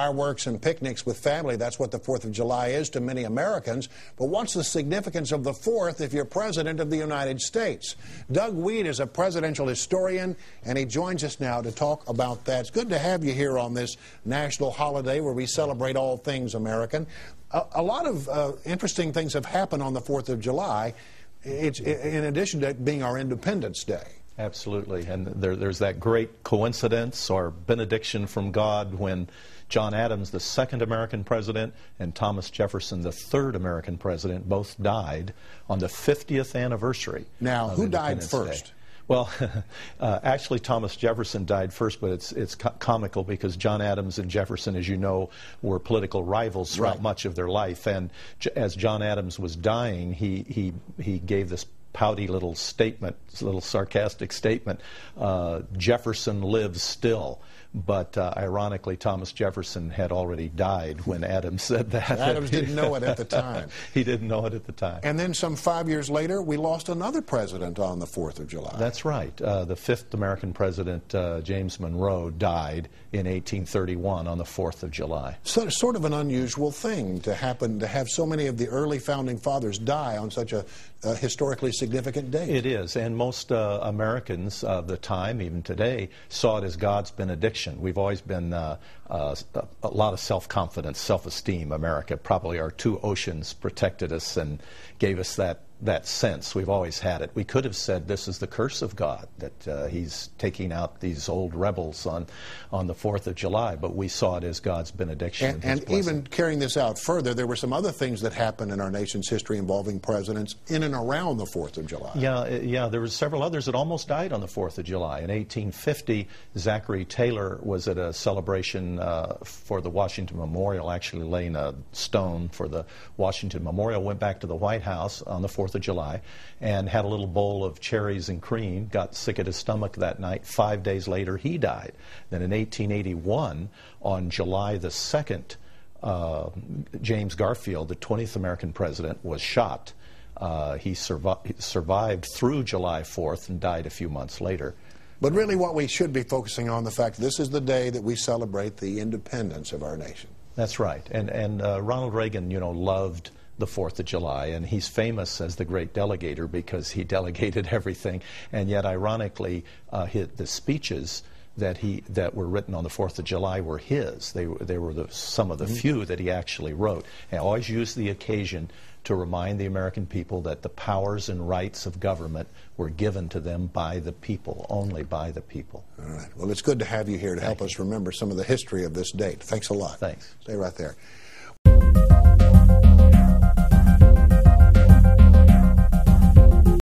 fireworks and picnics with family. That's what the 4th of July is to many Americans. But what's the significance of the 4th if you're President of the United States? Doug Weed is a presidential historian, and he joins us now to talk about that. It's good to have you here on this national holiday where we celebrate all things American. A lot of interesting things have happened on the 4th of July, in addition to it being our Independence Day. Absolutely, and there's that great coincidence or benediction from God when John Adams, the second American president, and Thomas Jefferson, the third American president, both died on the 50th anniversary. Now, who died first? Day. Well, actually, Thomas Jefferson died first, but it's comical because John Adams and Jefferson, as you know, were political rivals throughout much of their life. And as John Adams was dying, he gave this pouty little statement, little sarcastic statement, Jefferson lives still. But ironically, Thomas Jefferson had already died when Adams said that. Adams didn't know it at the time. He didn't know it at the time. And then some 5 years later, we lost another president on the 4th of July. That's right. The fifth American president, James Monroe, died in 1831 on the 4th of July. So it's sort of an unusual thing to happen, to have so many of the early founding fathers die on such a historically significant date. It is, and most Americans of the time, even today, saw it as God's benediction. We've always been a lot of self-confidence, self-esteem. America, probably our two oceans protected us and gave us that sense. We've always had it. We could have said this is the curse of God, that he's taking out these old rebels on the 4th of July, but we saw it as God's benediction. And even carrying this out further, there were some other things that happened in our nation's history involving presidents in and around the 4th of July. Yeah, there were several others that almost died on the 4th of July. In 1850, Zachary Taylor was at a celebration for the Washington Memorial, actually laying a stone for the Washington Memorial, went back to the White House on the 4th of July and had a little bowl of cherries and cream, got sick at his stomach that night. 5 days later, he died. Then in 1881, on July the 2nd, James Garfield, the 20th American president, was shot. He survived through July 4th and died a few months later. But really what we should be focusing on, the fact this is the day that we celebrate the independence of our nation. That's right. And Ronald Reagan, loved the 4th of July, and he's famous as the great delegator because he delegated everything. And yet, ironically, the speeches that were written on the 4th of July were his. They were some of the few that he actually wrote. And always used the occasion to remind the American people that the powers and rights of government were given to them by the people, only by the people. All right. Well, it's good to have you here to help us remember some of the history of this date. Thanks a lot. Thanks. Stay right there.